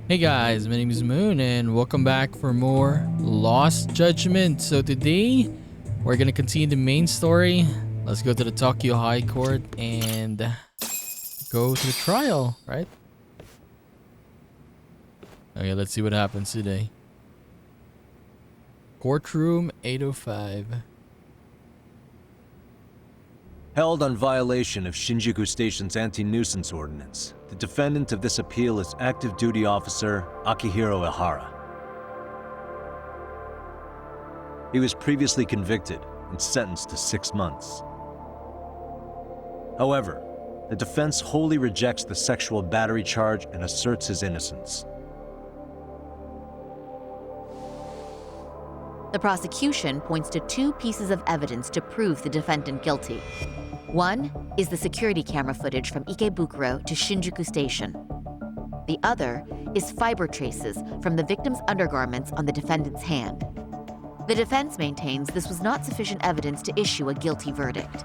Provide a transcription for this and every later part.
Hey guys, my name is Moon and welcome back for more Lost Judgment. So today we're gonna continue the main story. Let's go to the Tokyo High Court and go to the trial, right? Okay, let's see what happens today. Courtroom 805. Held on violation of Shinjuku Station's anti-nuisance ordinance, the defendant of this appeal is active duty officer Akihiro Ehara. He was previously convicted and sentenced to 6 months. However, the defense wholly rejects the sexual battery charge and asserts his innocence. The prosecution points to two pieces of evidence to prove the defendant guilty. One is the security camera footage from Ikebukuro to Shinjuku Station. The other is fiber traces from the victim's undergarments on the defendant's hand. The defense maintains this was not sufficient evidence to issue a guilty verdict.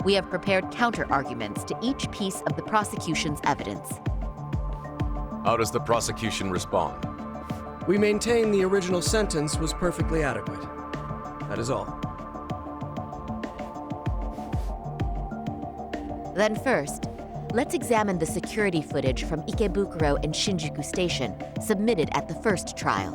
We have prepared counter-arguments to each piece of the prosecution's evidence. How does the prosecution respond? We maintain the original sentence was perfectly adequate. That is all. Then first, let's examine the security footage from Ikebukuro and Shinjuku Station submitted at the first trial.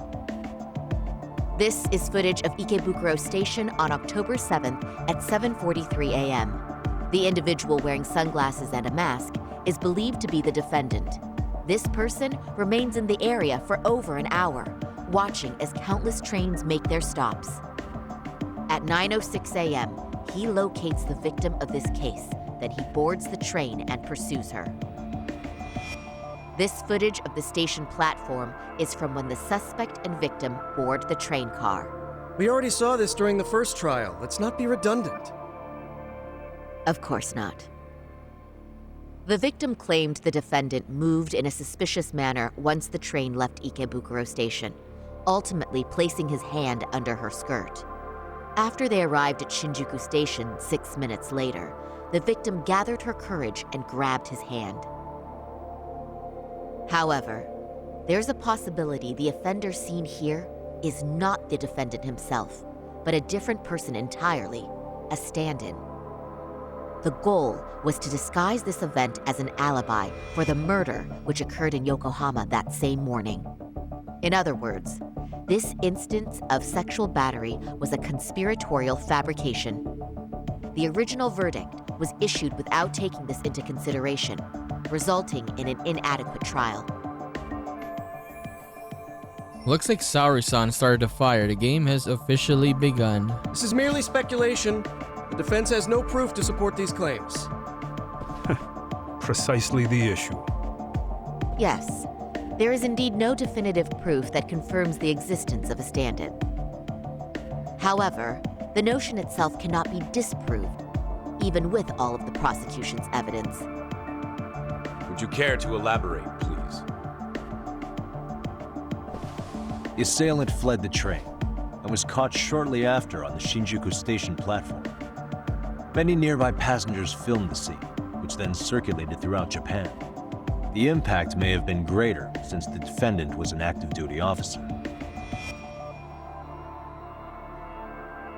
This is footage of Ikebukuro Station on October 7th at 7:43 a.m. The individual wearing sunglasses and a mask is believed to be the defendant. This person remains in the area for over an hour, watching as countless trains make their stops. At 9:06 a.m., he locates the victim of this case. Then he boards the train and pursues her. This footage of the station platform is from when the suspect and victim board the train car. We already saw this during the first trial. Let's not be redundant. Of course not. The victim claimed the defendant moved in a suspicious manner once the train left Ikebukuro Station, ultimately placing his hand under her skirt. After they arrived at Shinjuku Station 6 minutes later, the victim gathered her courage and grabbed his hand. However, there's a possibility the offender seen here is not the defendant himself, but a different person entirely, a stand-in. The goal was to disguise this event as an alibi for the murder which occurred in Yokohama that same morning. In other words, this instance of sexual battery was a conspiratorial fabrication. The original verdict was issued without taking this into consideration, resulting in an inadequate trial. Looks like Saori-san started a fire. The game has officially begun. This is merely speculation. The defense has no proof to support these claims. Precisely the issue. Yes, there is indeed no definitive proof that confirms the existence of a stand-in. However, the notion itself cannot be disproved, even with all of the prosecution's evidence. Would you care to elaborate, please? The assailant fled the train and was caught shortly after on the Shinjuku Station platform. Many nearby passengers filmed the scene, which then circulated throughout Japan. The impact may have been greater since the defendant was an active duty officer.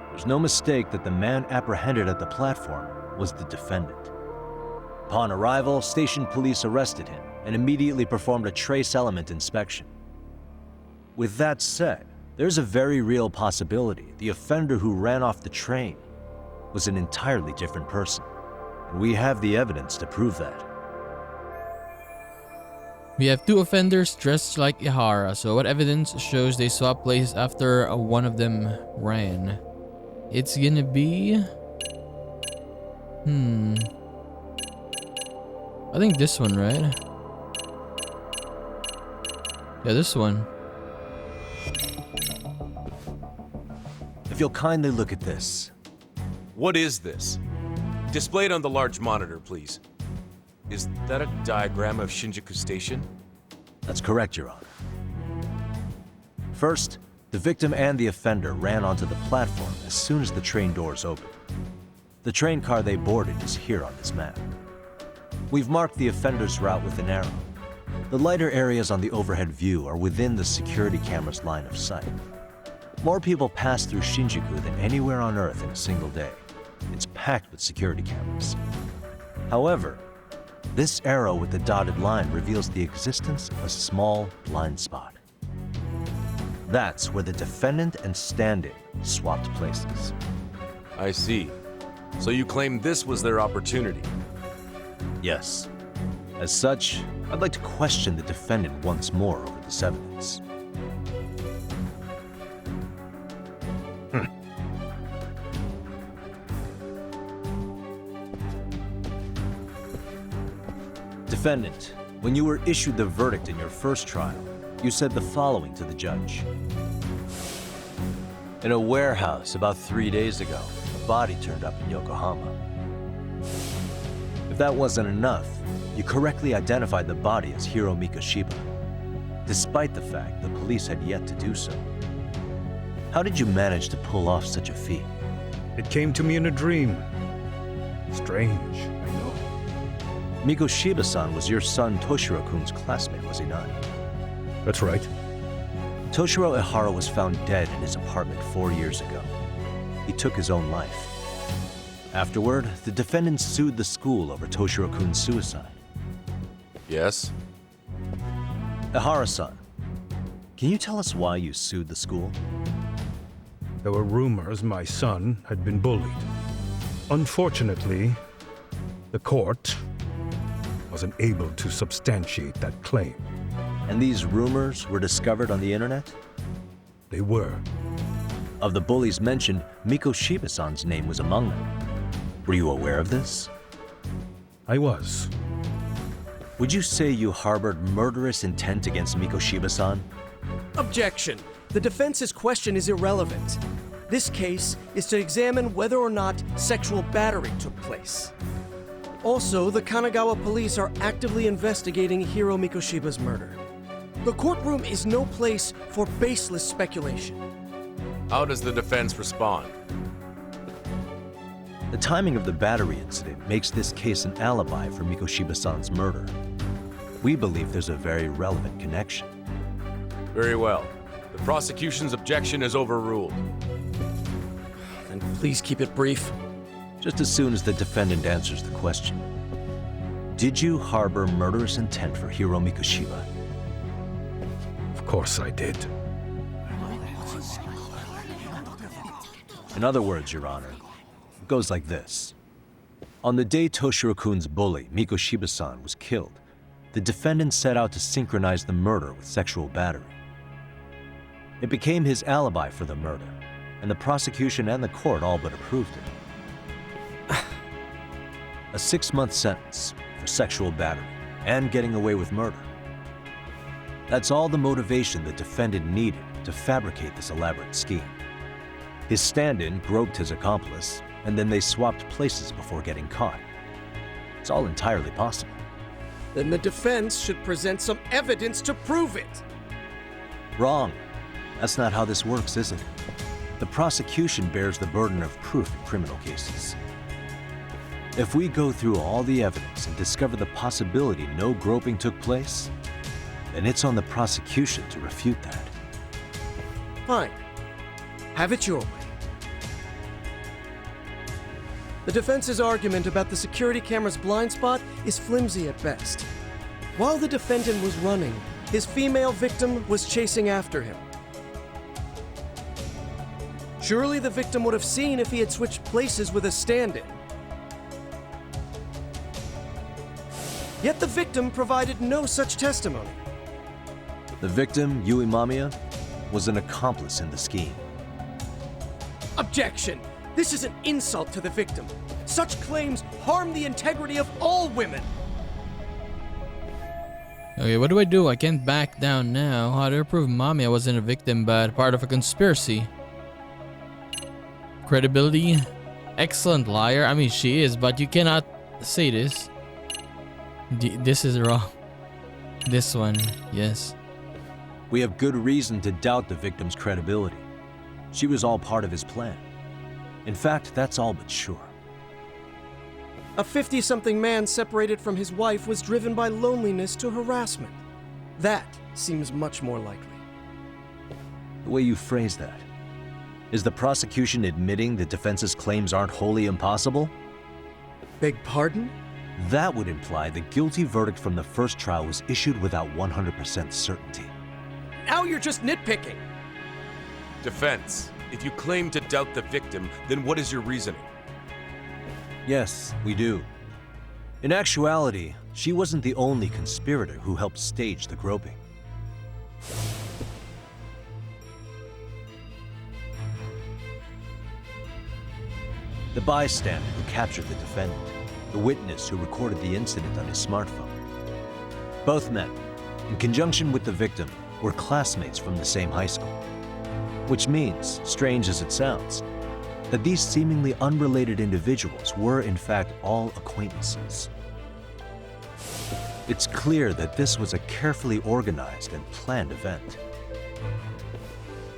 There's no mistake that the man apprehended at the platform was the defendant. Upon arrival, station police arrested him and immediately performed a trace element inspection. With that said, there's a very real possibility the offender who ran off the train was an entirely different person, and we have the evidence to prove that. We have two offenders dressed like Ehara, so what evidence shows they swapped places after one of them ran? It's gonna be... I think this one, right? Yeah, this one. If you'll kindly look at this. What is this? Displayed on the large monitor, please. Is that a diagram of Shinjuku Station? That's correct, Your Honor. First, the victim and the offender ran onto the platform as soon as the train doors opened. The train car they boarded is here on this map. We've marked the offender's route with an arrow. The lighter areas on the overhead view are within the security camera's line of sight. More people pass through Shinjuku than anywhere on Earth in a single day. It's packed with security cameras. However, this arrow with the dotted line reveals the existence of a small blind spot. That's where the defendant and stand-in swapped places. I see. So you claim this was their opportunity? Yes. As such, I'd like to question the defendant once more over this evidence. Defendant, when you were issued the verdict in your first trial, you said the following to the judge. In a warehouse about 3 days ago, a body turned up in Yokohama. If that wasn't enough, you correctly identified the body as Hiro Mikoshiba, despite the fact the police had yet to do so. How did you manage to pull off such a feat? It came to me in a dream. Strange, I know. Mikoshiba-san was your son Toshiro-kun's classmate, was he not? That's right. Toshiro Ehara was found dead in his apartment 4 years ago. He took his own life. Afterward, the defendant sued the school over Toshiro-kun's suicide. Yes? Ehara-san, can you tell us why you sued the school? There were rumors my son had been bullied. Unfortunately, the court wasn't able to substantiate that claim. And these rumors were discovered on the internet? They were. Of the bullies mentioned, Mikoshiba-san's name was among them. Were you aware of this? I was. Would you say you harbored murderous intent against Mikoshiba-san? Objection. The defense's question is irrelevant. This case is to examine whether or not sexual battery took place. Also, the Kanagawa police are actively investigating Hiro Mikoshiba's murder. The courtroom is no place for baseless speculation. How does the defense respond? The timing of the battery incident makes this case an alibi for Mikoshiba-san's murder. We believe there's a very relevant connection. Very well. The prosecution's objection is overruled. Then please keep it brief. Just as soon as the defendant answers the question. Did you harbor murderous intent for Hiro Mikoshiba? Of course I did. In other words, Your Honor, it goes like this. On the day Toshiro-kun's bully, Mikoshiba-san, was killed, the defendant set out to synchronize the murder with sexual battery. It became his alibi for the murder, and the prosecution and the court all but approved it. A 6-month sentence for sexual battery and getting away with murder. That's all the motivation the defendant needed to fabricate this elaborate scheme. His stand-in groped his accomplice, and then they swapped places before getting caught. It's all entirely possible. Then the defense should present some evidence to prove it. Wrong. That's not how this works, is it? The prosecution bears the burden of proof in criminal cases. If we go through all the evidence and discover the possibility no groping took place, then it's on the prosecution to refute that. Fine. Have it your way. The defense's argument about the security camera's blind spot is flimsy at best. While the defendant was running, his female victim was chasing after him. Surely the victim would have seen if he had switched places with a stand-in. Yet the victim provided no such testimony. The victim, Yui Mamiya, was an accomplice in the scheme. Objection! This is an insult to the victim. Such claims harm the integrity of all women. Okay, what do I do? I can't back down now. How do I prove Mamiya wasn't a victim but part of a conspiracy? Credibility? Excellent liar. I mean, she is, but you cannot say this. This is wrong. This one, yes. We have good reason to doubt the victim's credibility. She was all part of his plan. In fact, that's all but sure. A 50-something man separated from his wife was driven by loneliness to harassment. That seems much more likely. The way you phrase that. Is the prosecution admitting the defense's claims aren't wholly impossible? Beg pardon? That would imply the guilty verdict from the first trial was issued without 100% certainty. Now you're just nitpicking. Defense, if you claim to doubt the victim, then what is your reasoning? Yes, we do. In actuality, she wasn't the only conspirator who helped stage the groping. The bystander who captured the defendant, the witness who recorded the incident on his smartphone. Both men, in conjunction with the victim, were classmates from the same high school. Which means, strange as it sounds, that these seemingly unrelated individuals were in fact all acquaintances. It's clear that this was a carefully organized and planned event.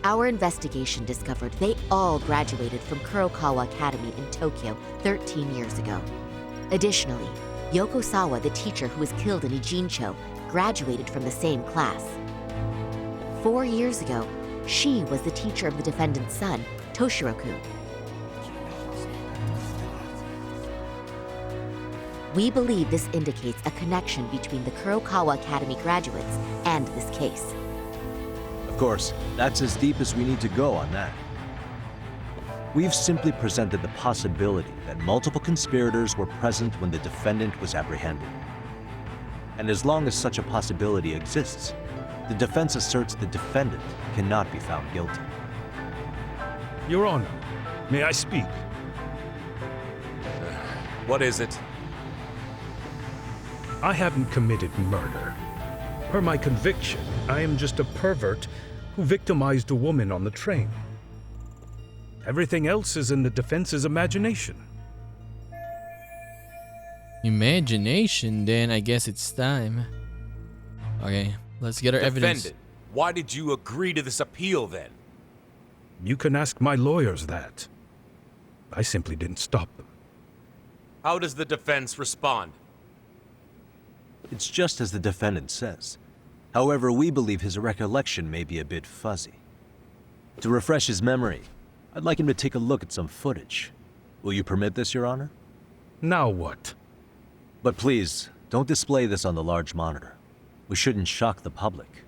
Our investigation discovered they all graduated from Kurokawa Academy in Tokyo 13 years ago. Additionally, Yoko Sawa, the teacher who was killed in Ijincho, graduated from the same class. 4 years ago, she was the teacher of the defendant's son, Toshiro-kun. We believe this indicates a connection between the Kurokawa Academy graduates and this case. Of course, that's as deep as we need to go on that. We've simply presented the possibility that multiple conspirators were present when the defendant was apprehended. And as long as such a possibility exists, the defense asserts the defendant cannot be found guilty. Your Honor, may I speak? What is it? I haven't committed murder. Per my conviction, I am just a pervert who victimized a woman on the train. Everything else is in the defense's imagination. Imagination? Then I guess it's time. Okay, let's get our evidence. Defendant, why did you agree to this appeal then? You can ask my lawyers that. I simply didn't stop them. How does the defense respond? It's just as the defendant says. However, we believe his recollection may be a bit fuzzy. To refresh his memory, I'd like him to take a look at some footage. Will you permit this, Your Honor? Now what? But please, don't display this on the large monitor. We shouldn't shock the public.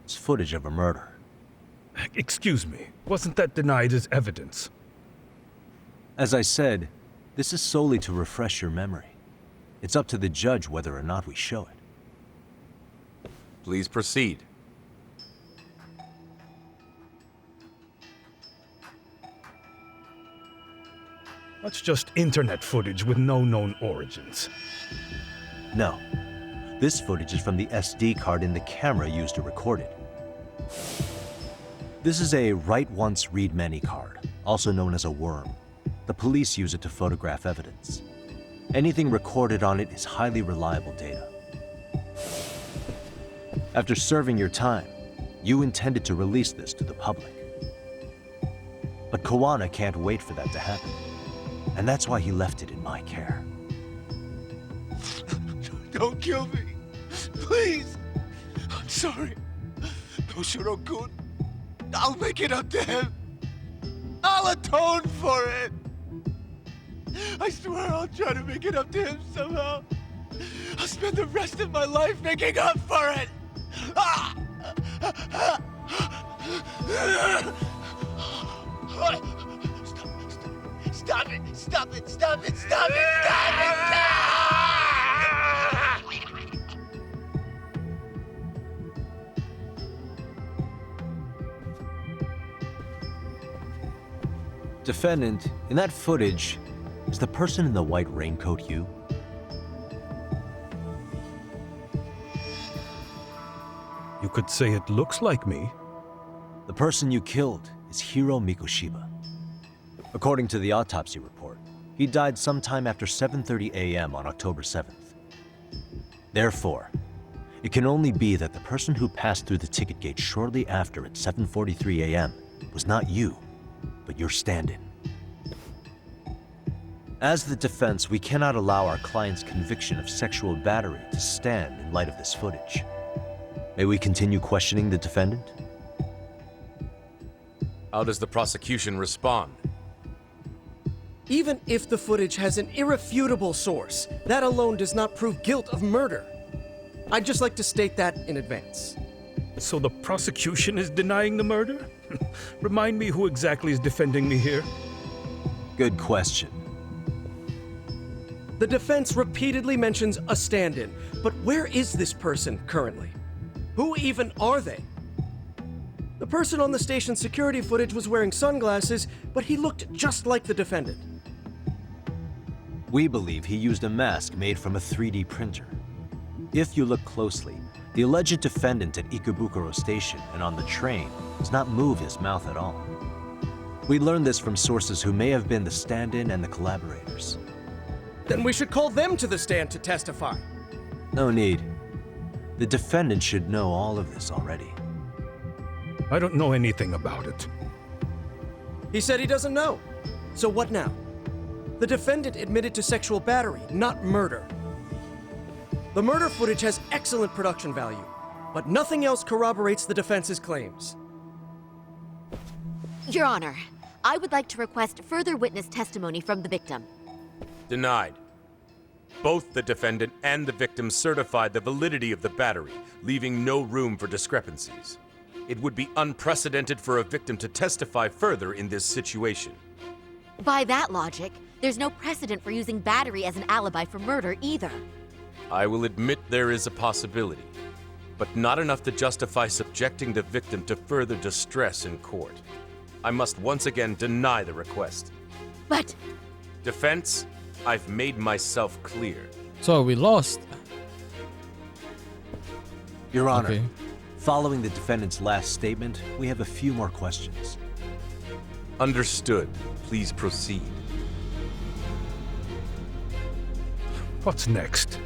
It's footage of a murder. Excuse me, wasn't that denied as evidence? As I said, this is solely to refresh your memory. It's up to the judge whether or not we show it. Please proceed. That's just internet footage with no known origins. No. This footage is from the SD card in the camera used to record it. This is a write once, read many card, also known as a worm. The police use it to photograph evidence. Anything recorded on it is highly reliable data. After serving your time, you intended to release this to the public. But Kawana can't wait for that to happen. And that's why he left it in my care. Don't kill me. Please. I'm sorry. Toshiro-kun. I'll make it up to him. I'll atone for it. I swear I'll try to make it up to him somehow. I'll spend the rest of my life making up for it. Stop it! Stop it! Stop it! Stop it! Stop it! Defendant, in that footage, is the person in the white raincoat you? You could say it looks like me. The person you killed is Hiro Mikoshiba. According to the autopsy report, he died sometime after 7:30 a.m. on October 7th. Therefore, it can only be that the person who passed through the ticket gate shortly after at 7:43 a.m. was not you, but your stand-in. As the defense, we cannot allow our client's conviction of sexual battery to stand in light of this footage. May we continue questioning the defendant? How does the prosecution respond? Even if the footage has an irrefutable source, that alone does not prove guilt of murder. I'd just like to state that in advance. So the prosecution is denying the murder? Remind me who exactly is defending me here? Good question. The defense repeatedly mentions a stand-in, but where is this person currently? Who even are they? The person on the station's security footage was wearing sunglasses, but he looked just like the defendant. We believe he used a mask made from a 3D printer. If you look closely, the alleged defendant at Ikebukuro Station and on the train does not move his mouth at all. We learned this from sources who may have been the stand-in and the collaborators. Then we should call them to the stand to testify. No need. The defendant should know all of this already. I don't know anything about it. He said he doesn't know. So what now? The defendant admitted to sexual battery, not murder. The murder footage has excellent production value, but nothing else corroborates the defense's claims. Your Honor, I would like to request further witness testimony from the victim. Denied. Both the defendant and the victim certified the validity of the battery, leaving no room for discrepancies. It would be unprecedented for a victim to testify further in this situation. By that logic, there's no precedent for using battery as an alibi for murder either. I will admit there is a possibility, but not enough to justify subjecting the victim to further distress in court. I must once again deny the request. But Defense, I've made myself clear. So we lost. Your Honor, Okay. following the defendant's last statement, we have a few more questions. Understood. Please proceed. What's next?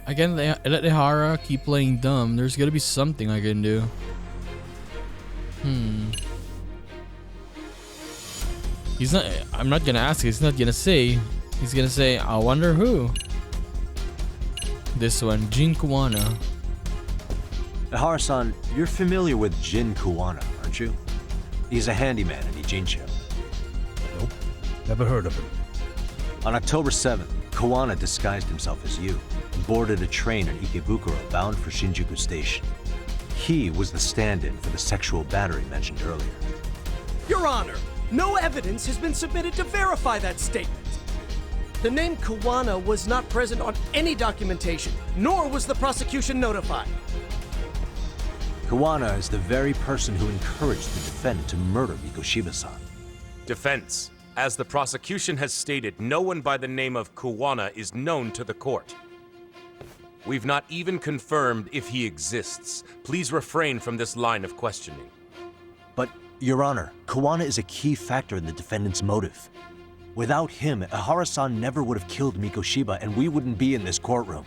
I can let Ihara keep playing dumb. There's gotta be something I can do. He's not. I'm not gonna ask. He's not gonna say. He's gonna say, I wonder who. This one, Jin Kuwana. Ihara-san, you're familiar with Jin Kuwana, aren't you? He's a handyman in Ijincho. Nope. Never heard of him. On October 7th, Kuwana disguised himself as you and boarded a train in Ikebukuro bound for Shinjuku Station. He was the stand-in for the sexual battery mentioned earlier. Your Honor, no evidence has been submitted to verify that statement. The name Kuwana was not present on any documentation, nor was the prosecution notified. Kuwana is the very person who encouraged the defendant to murder Mikoshiba-san. Defense, as the prosecution has stated, no one by the name of Kuwana is known to the court. We've not even confirmed if he exists. Please refrain from this line of questioning. But, Your Honor, Kuwana is a key factor in the defendant's motive. Without him, Ihara-san never would have killed Mikoshiba, and we wouldn't be in this courtroom.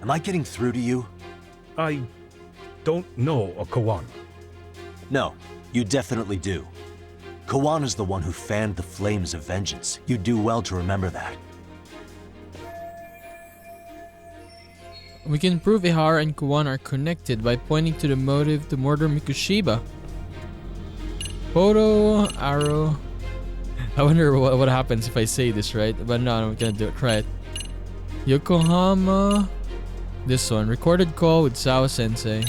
Am I getting through to you? I don't know a Kawana. No, you definitely do. Kawana's the one who fanned the flames of vengeance. You do well to remember that. We can prove Ihara and Kuwana are connected by pointing to the motive to murder Mikoshiba. Photo, arrow. I wonder what happens if I say this right, but no, I'm gonna do it right. Yokohama. This one, recorded call with Sao Sensei.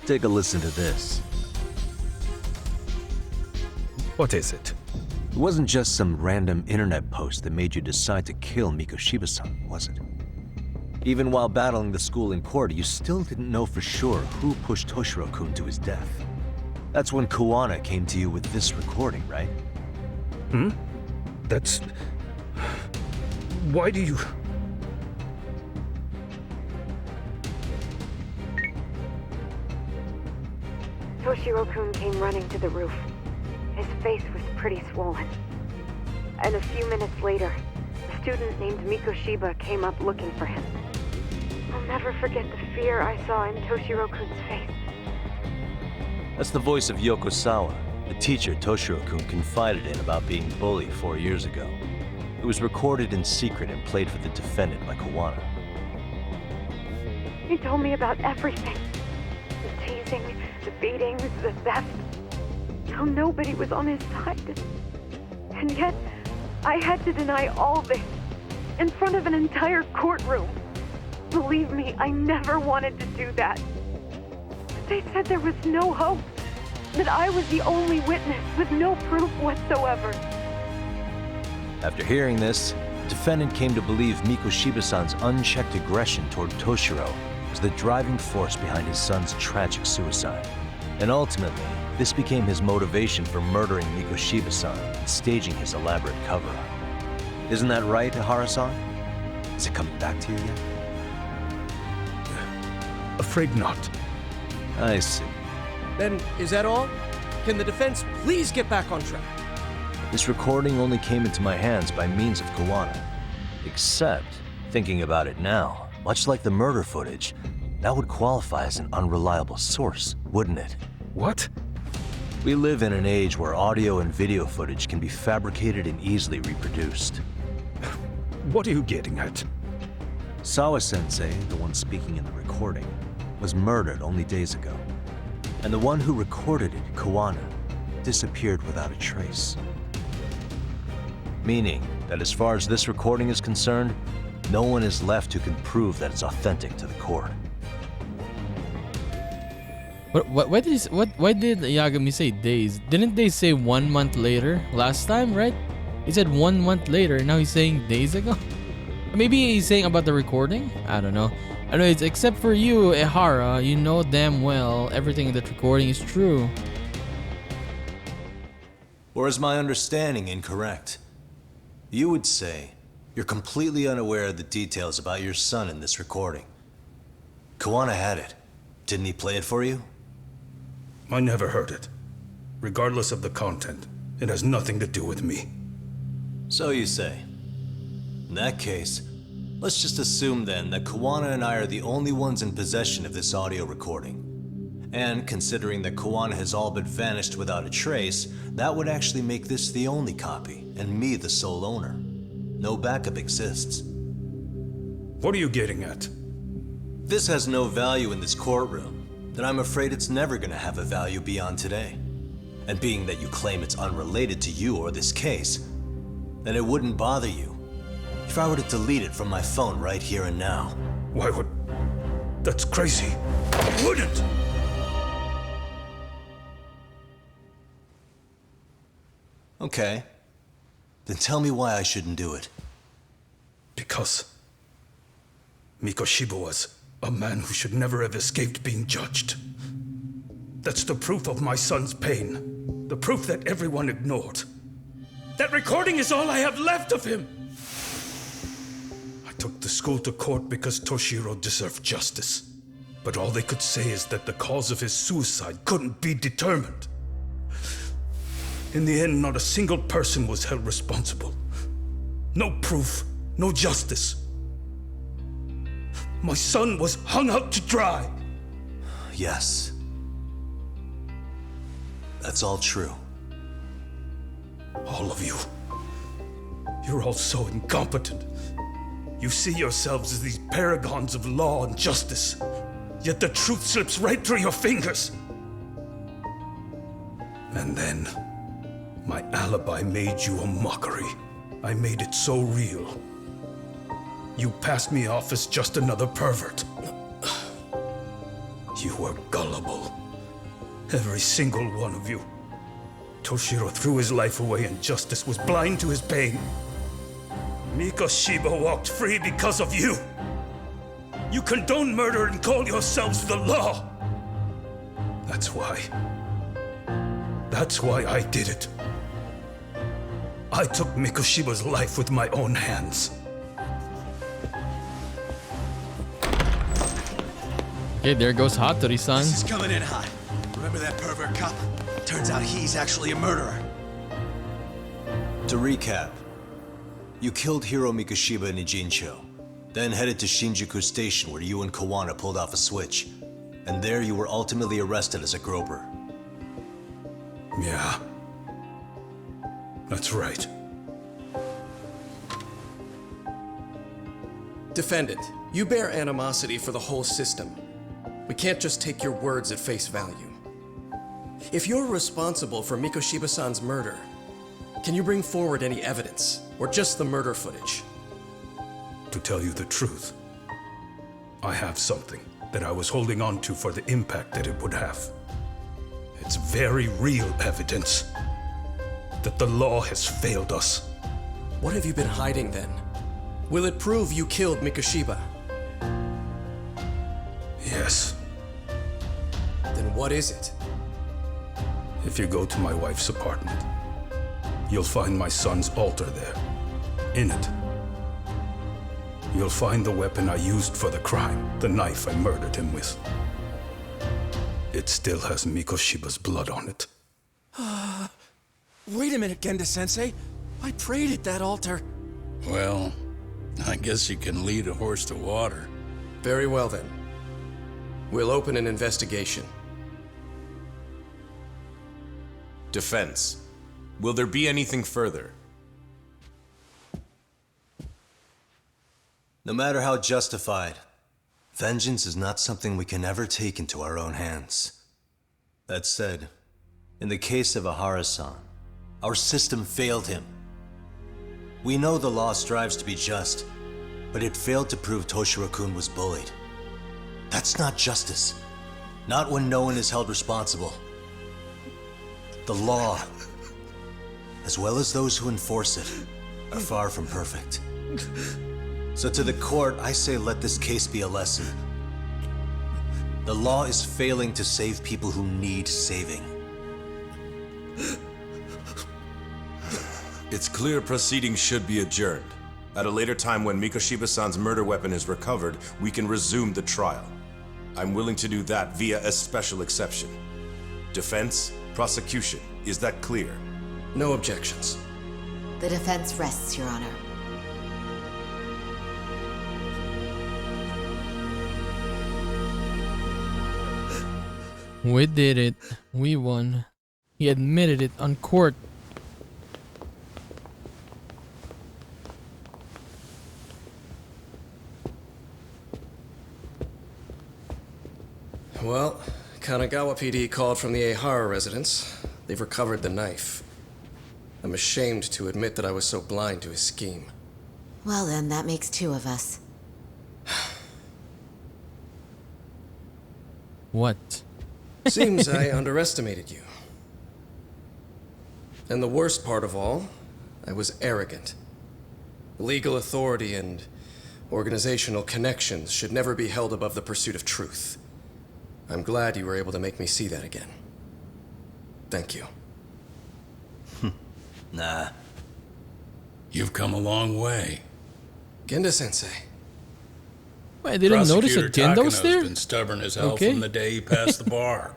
Take a listen to this. What is it? It wasn't just some random internet post that made you decide to kill Mikoshiba-san, was it? Even while battling the school in court, you still didn't know for sure who pushed Toshiro-kun to his death. That's when Kuwana came to you with this recording, right? That's... Why do you... Toshiro-kun came running to the roof. His face was pretty swollen. And a few minutes later, a student named Mikoshiba came up looking for him. I'll never forget the fear I saw in Toshiro-kun's face. That's the voice of Yokosawa. a teacher Toshiro-kun confided in about being bullied 4 years ago. It was recorded in secret and played for the defendant by Kawana. He told me about everything. The teasing, the beatings, the theft. How nobody was on his side. And yet, I had to deny all this in front of an entire courtroom. Believe me, I never wanted to do that. They said there was no hope, that I was the only witness with no proof whatsoever. After hearing this, the defendant came to believe Mikoshiba-san's unchecked aggression toward Toshiro was the driving force behind his son's tragic suicide. And ultimately, this became his motivation for murdering Mikoshiba-san and staging his elaborate cover-up. Isn't that right, EHARA-san? Is it coming back to you yet? Afraid not. I see. Then, is that all? Can the defense please get back on track? This recording only came into my hands by means of Kawana. Except, thinking about it now, much like the murder footage, that would qualify as an unreliable source, wouldn't it? What? We live in an age where audio and video footage can be fabricated and easily reproduced. What are you getting at? Sawa-sensei, the one speaking in the recording, was murdered only days ago. And the one who recorded it, Kawana, disappeared without a trace. Meaning that as far as this recording is concerned, no one is left who can prove that it's authentic to the court. Why did Yagami say days? Didn't they say 1 month later last time, right? He said 1 month later, now he's saying days ago? Maybe he's saying about the recording? I don't know. Anyways, except for you, EHARA, you know damn well everything in that recording is true. Or is my understanding incorrect? You would say you're completely unaware of the details about your son in this recording. Kawana had it. Didn't he play it for you? I never heard it. Regardless of the content, it has nothing to do with me. So you say. In that case, let's just assume then that Kawana and I are the only ones in possession of this audio recording. And considering that Kawana has all but vanished without a trace, that would actually make this the only copy, and me the sole owner. No backup exists. What are you getting at? This has no value in this courtroom, then I'm afraid it's never gonna have a value beyond today. And being that you claim it's unrelated to you or this case, then it wouldn't bother you if I were to delete it from my phone right here and now. Why would... That's crazy. I wouldn't! Okay. Then tell me why I shouldn't do it. Because Mikoshiba was a man who should never have escaped being judged. That's the proof of my son's pain. The proof that everyone ignored. That recording is all I have left of him! I took the school to court because Toshiro deserved justice. But all they could say is that the cause of his suicide couldn't be determined. In the end, not a single person was held responsible. No proof, no justice. My son was hung out to dry. Yes. That's all true. All of you. You're all so incompetent. You see yourselves as these paragons of law and justice, yet the truth slips right through your fingers. And then, my alibi made you a mockery. I made it so real. You passed me off as just another pervert. You were gullible. Every single one of you. Toshiro threw his life away and justice was blind to his pain. Mikoshiba walked free because of you. You condone murder and call yourselves the law. That's why I did it. I took Mikoshiba's life with my own hands. Okay, there goes Hattori-san. This is coming in hot. Remember that pervert cop? Turns out he's actually a murderer. To recap, you killed Hiro Mikoshiba in Ijincho, then headed to Shinjuku Station where you and Kawana pulled off a switch, and there you were ultimately arrested as a groper. Yeah. That's right. Defendant, you bear animosity for the whole system. We can't just take your words at face value. If you're responsible for Mikoshiba-san's murder, can you bring forward any evidence, or just the murder footage? To tell you the truth, I have something that I was holding on to for the impact that it would have. It's very real evidence that the law has failed us. What have you been hiding then? Will it prove you killed Mikoshiba? Yes. Then what is it? If you go to my wife's apartment, you'll find my son's altar there. In it, you'll find the weapon I used for the crime, the knife I murdered him with. It still has Mikoshiba's blood on it. Wait a minute, Genda-sensei. I prayed at that altar. Well, I guess you can lead a horse to water. Very well then. We'll open an investigation. Defense. Will there be anything further? No matter how justified, vengeance is not something we can ever take into our own hands. That said, in the case of EHARA-san, our system failed him. We know the law strives to be just, but it failed to prove Toshiro-kun was bullied. That's not justice. Not when no one is held responsible. The law, as well as those who enforce it, are far from perfect. So to the court, I say let this case be a lesson. The law is failing to save people who need saving. It's clear proceedings should be adjourned. At a later time when Mikoshiba-san's murder weapon is recovered, we can resume the trial. I'm willing to do that via a special exception. Defense, prosecution, is that clear? No objections. The defense rests, Your Honor. We did it. We won. He admitted it on court. Well, Kanagawa PD called from the EHARA residence. They've recovered the knife. I'm ashamed to admit that I was so blind to his scheme. Well then, that makes two of us. What? Seems I underestimated you. And the worst part of all, I was arrogant. Legal authority and organizational connections should never be held above the pursuit of truth. I'm glad you were able to make me see that again. Thank you. Nah. You've come a long way. Genda-sensei. I didn't notice that Gendo was Takano's there? been stubborn as hell Okay. from the day he passed the bar.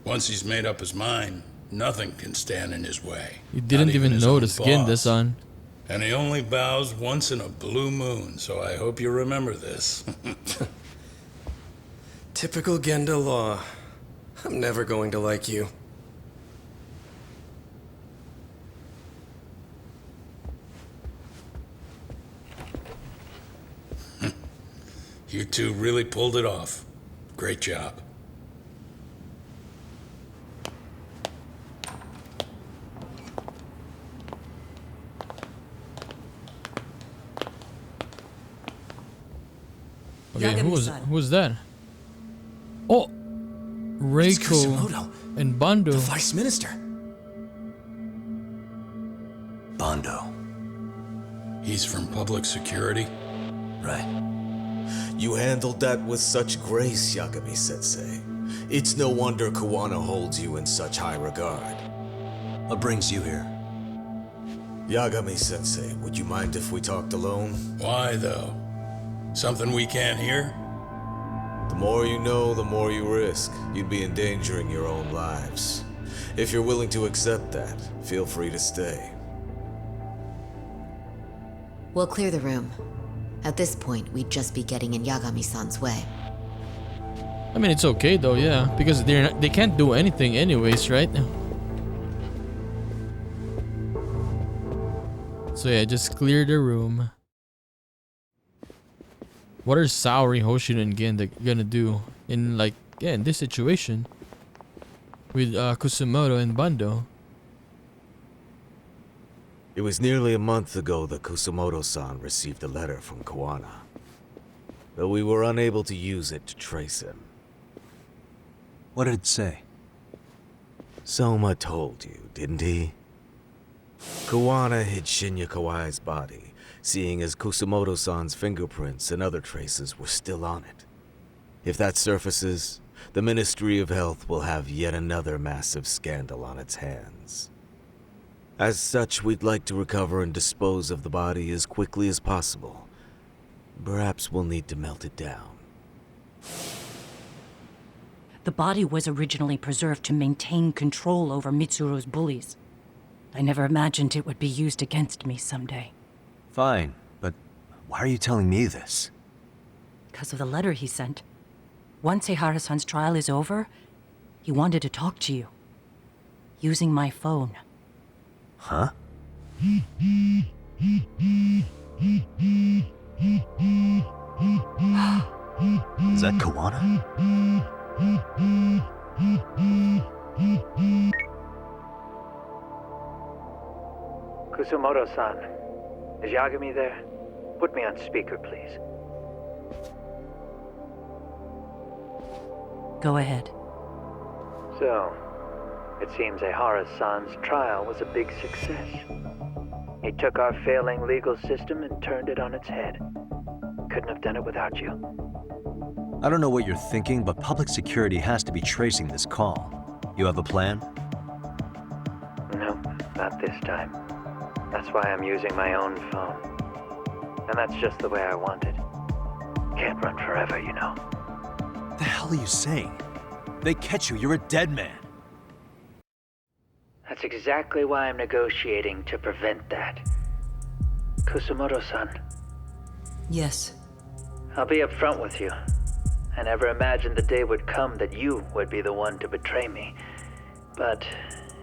Once he's made up his mind, nothing can stand in his way. You didn't Not even his own notice boss. Genda-san. And he only bows once in a blue moon, so I hope you remember this. Typical Genda law. I'm never going to like you. You two really pulled it off. Great job. Okay, who was that? Oh, It's Reiko Kusumoto, and Bando. the Vice Minister. Bando. He's from public security. Right. You handled that with such grace, Yagami-sensei. It's no wonder Kuwana holds you in such high regard. What brings you here? Yagami-sensei, would you mind if we talked alone? Why, though? Something we can't hear? The more you know, the more you risk. You'd be endangering your own lives. If you're willing to accept that, feel free to stay. We'll clear the room. At this point, we'd just be getting in Yagami-san's way. I mean, it's okay though, yeah, because they can't do anything anyways, right? So yeah, just clear the room. What are Saori, Hoshino, and Gen gonna do in in this situation with Kusumoto and Bando? It was nearly a month ago that Kusumoto-san received a letter from Kawana, though we were unable to use it to trace him. What did it say? Soma told you, didn't he? Kawana hid Shinya Kawai's body, seeing as Kusumoto-san's fingerprints and other traces were still on it. If that surfaces, the Ministry of Health will have yet another massive scandal on its hands. As such, we'd like to recover and dispose of the body as quickly as possible. Perhaps we'll need to melt it down. The body was originally preserved to maintain control over Mitsuru's bullies. I never imagined it would be used against me someday. Fine, but why are you telling me this? Because of the letter he sent. Once EHARA'S trial is over, he wanted to talk to you. Using my phone. Huh? Is that Kawana? Kusumoto-san, is Yagami there? Put me on speaker, please. Go ahead. So, it seems EHARA'S trial was a big success. He took our failing legal system and turned it on its head. Couldn't have done it without you. I don't know what you're thinking, but public security has to be tracing this call. You have a plan? No, not this time. That's why I'm using my own phone. And that's just the way I want it. Can't run forever, you know. The hell are you saying? They catch you, you're a dead man. That's exactly why I'm negotiating to prevent that. Kusumoto-san. Yes. I'll be upfront with you. I never imagined the day would come that you would be the one to betray me. But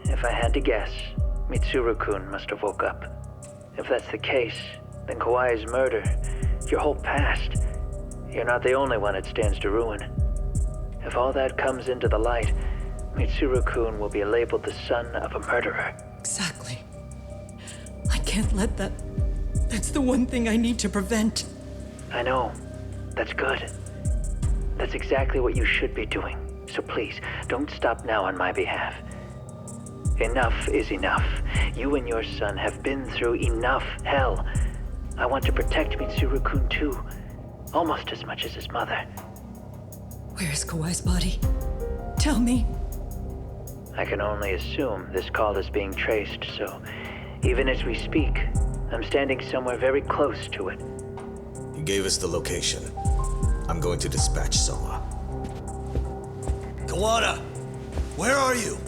if I had to guess, Mitsuru-kun must have woke up. If that's the case, then Kawai's murder, your whole past, you're not the only one it stands to ruin. If all that comes into the light, Mitsuru-kun will be labeled the son of a murderer. Exactly. I can't let that... That's the one thing I need to prevent. I know. That's good. That's exactly what you should be doing. So please, don't stop now on my behalf. Enough is enough. You and your son have been through enough hell. I want to protect Mitsuru-kun too. Almost as much as his mother. Where is Kawai's body? Tell me. I can only assume this call is being traced, so even as we speak, I'm standing somewhere very close to it. You gave us the location. I'm going to dispatch Soma. Kawana! Where are you?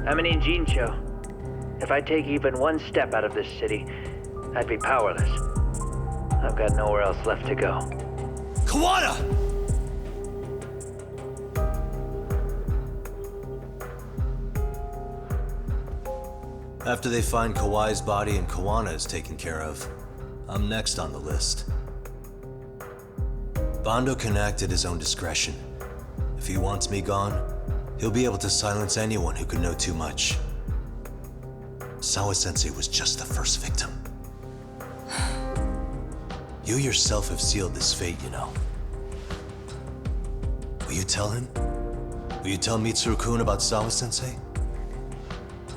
I'm in Injincho. If I take even one step out of this city, I'd be powerless. I've got nowhere else left to go. Kawana! After they find Kawai's body and Kawana is taken care of, I'm next on the list. Bando can act at his own discretion. If he wants me gone, he'll be able to silence anyone who could know too much. Sawa-sensei was just the first victim. You yourself have sealed this fate, you know. Will you tell him? Will you tell Mitsuru-kun about Sawa-sensei?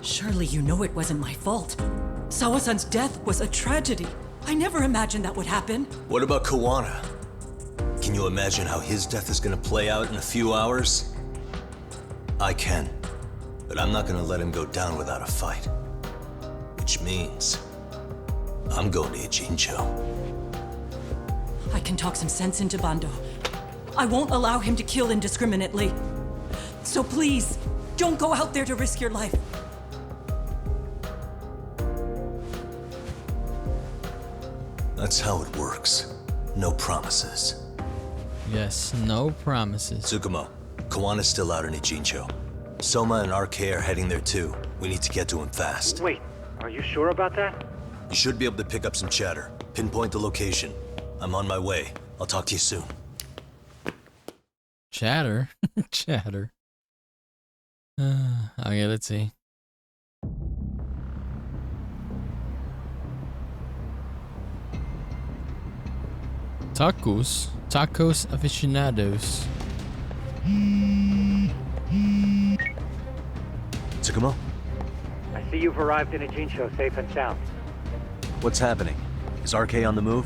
Surely you know it wasn't my fault. Sawa-san's death was a tragedy. I never imagined that would happen. What about Kawana? Can you imagine how his death is gonna play out in a few hours? I can, but I'm not gonna let him go down without a fight. Which means, I'm going to Ijincho. I can talk some sense into Bando. I won't allow him to kill indiscriminately. So please, don't go out there to risk your life. That's how it works. No promises. Yes, no promises. Tsukumo, Kawana's still out in Ijincho. Soma and RK are heading there too. We need to get to him fast. Wait, are you sure about that? You should be able to pick up some chatter. Pinpoint the location. I'm on my way. I'll talk to you soon. Chatter? Chatter. Okay, let's see. Tacos aficionados. Tsukumo? I see you've arrived in Ijincho safe and sound. What's happening? Is RK on the move?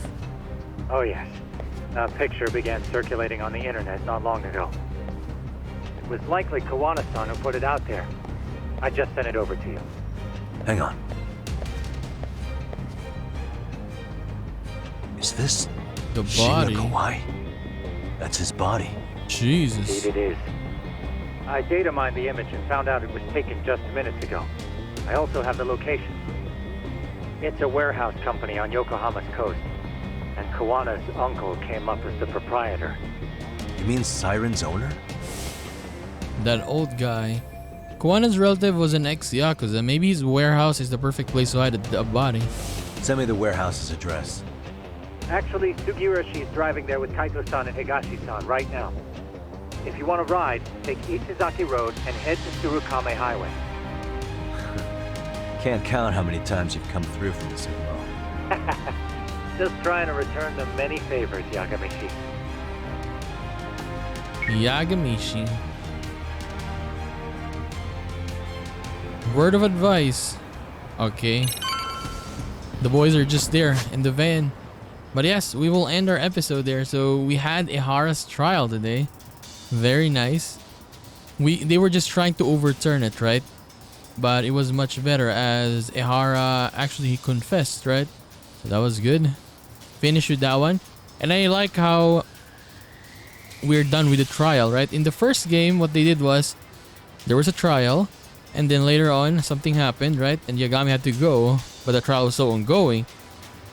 Oh yes. A picture began circulating on the internet not long ago. It was likely Kawana-san who put it out there. I just sent it over to you. Hang on. Is this the body? Shinya Kawai? That's his body. Jesus. Indeed it is. I data mined the image and found out it was taken just minutes ago. I also have the location. It's a warehouse company on Yokohama's coast, and Kawana's uncle came up as the proprietor. You mean Siren's owner? That old guy. Kawana's relative was an ex-Yakuza. Maybe his warehouse is the perfect place to hide a body. Send me the warehouse's address. Actually, Sugiurashi is driving there with Kaito-san and Higashi-san right now. If you want to ride, take Ishizaki Road and head to Tsurukame Highway. Can't count how many times you've come through for this, Tsukumo. Just trying to return the many favors, Yagami-shi. Yagami-shi. Word of advice. Okay. The boys are just there in the van. But yes, we will end our episode there. So we had EHARA'S trial today. Very nice. They were just trying to overturn it, right? But it was much better as EHARA actually he confessed, right? So that was good. Finished with that one. And I like how we're done with the trial, right? In the first game, what they did was there was a trial, and then later on something happened, right? And Yagami had to go, but the trial was so ongoing.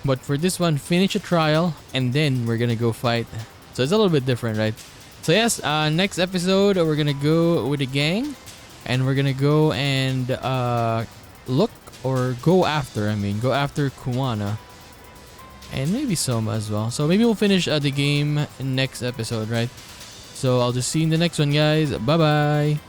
But for this one, finish a trial, and then we're gonna go fight. So it's a little bit different, right? So yes, next episode we're gonna go with the gang, and we're gonna go and go after Kawana, and maybe Soma as well. So maybe we'll finish the game next episode, right? So I'll just see you in the next one, guys. Bye bye.